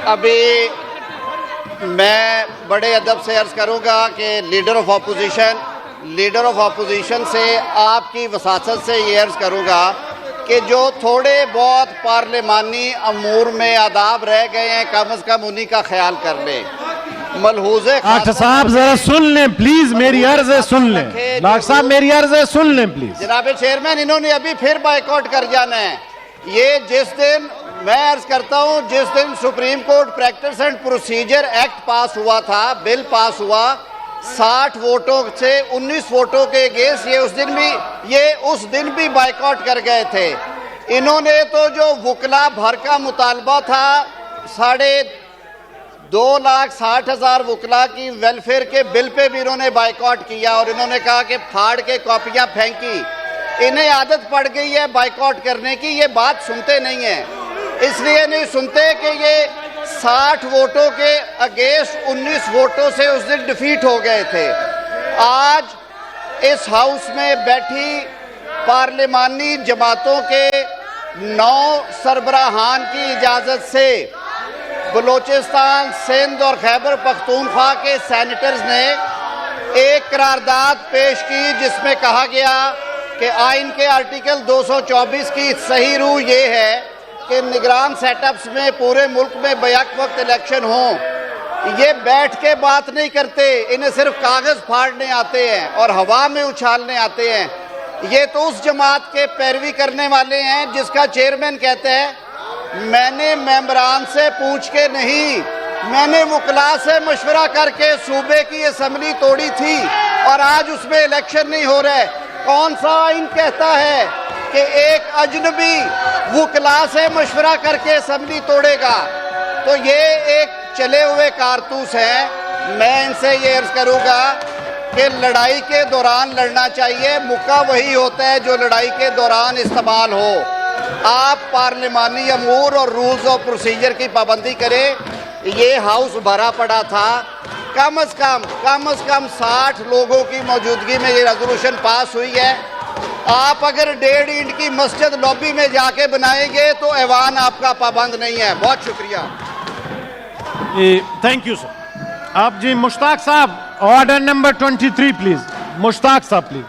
अभी मैं बड़े अदब से अर्ज़ करूंगा कि लीडर ऑफ अपोजिशन से आपकी वसासत से ये अर्ज़ करूंगा कि जो थोड़े बहुत पार्लिमानी अमूर में आदाब रह गए हैं, कम अज़ कम उन्हीं का ख्याल कर लें। मलहूज़े डॉक्टर साहब जरा सुन लें प्लीज, मेरी अर्ज़ है सुन लें। डॉक्टर साहब मेरी अर्ज़ है सुन लें प्लीज। जनाब चेयरमैन, इन्होंने अभी फिर बाइकआउट कर जाना है। ये जिस दिन, मैं अर्ज करता हूं, जिस दिन supreme court practice and procedure act पास हुआ था, बिल पास हुआ 60 वोटों से 19 वोटों के अगेंस्ट, ये उस दिन भी बाइकआउट कर गए थे। इन्होंने तो जो वकला भर का मुतालबा था, 2,60,000 वकला की वेलफेयर के बिल पे भी इन्होंने बाइकआउट किया और इन्होंने कहा कि फाड़ के कॉपियां फेंकी। इन्हें आदत पड़ गई है बाइकआउट करने की, ये बात सुनते नहीं है। इसलिए नहीं सुनते कि ये 60 वोटों के अगेंस्ट 19 वोटों से उस दिन डिफीट हो गए थे। आज इस हाउस में बैठी पार्लिमानी जमातों के 9 सरबराहान की इजाज़त से बलूचिस्तान, सिंध और खैबर पख्तूनख्वा के सेनेटर्स ने एक करारदाद पेश की जिसमें कहा गया कि आइन के आर्टिकल 224 की सही रूह ये है कि निगरान सेटअप्स में पूरे मुल्क में बैक वक्त इलेक्शन हों। ये बैठ के बात नहीं करते, इन्हें सिर्फ कागज़ फाड़ने आते हैं और हवा में उछालने आते हैं। ये तो उस जमात के पैरवी करने वाले हैं जिसका चेयरमैन कहते हैं मैंने मेंबरान से पूछ के नहीं, मैंने वकला से मशवरा करके सूबे की असेंबली तोड़ी थी और आज उसमें इलेक्शन नहीं हो रहा है। कौन सा आइन कहता है कि एक अजनबी वकला से मशवरा करके असेंबली तोड़ेगा? तो ये एक चले हुए कारतूस है। मैं इनसे ये अर्ज करूँगा कि लड़ाई के दौरान लड़ना चाहिए, मुक्का वही होता है जो लड़ाई के दौरान इस्तेमाल हो। आप पार्लिमानी अमूर और रूल्स ऑफ प्रोसीजर की पाबंदी करें। ये हाउस भरा पड़ा था, कम से कम 60 लोगों की मौजूदगी में ये रेजोल्यूशन पास हुई है। आप अगर 1.5 ईंट की मस्जिद लॉबी में जाके बनाएंगे तो ऐवान आपका पाबंद नहीं है। बहुत शुक्रिया। Thank you sir. आप जी मुश्ताक साहब, ऑर्डर नंबर 23 प्लीज। मुश्ताक साहब प्लीज।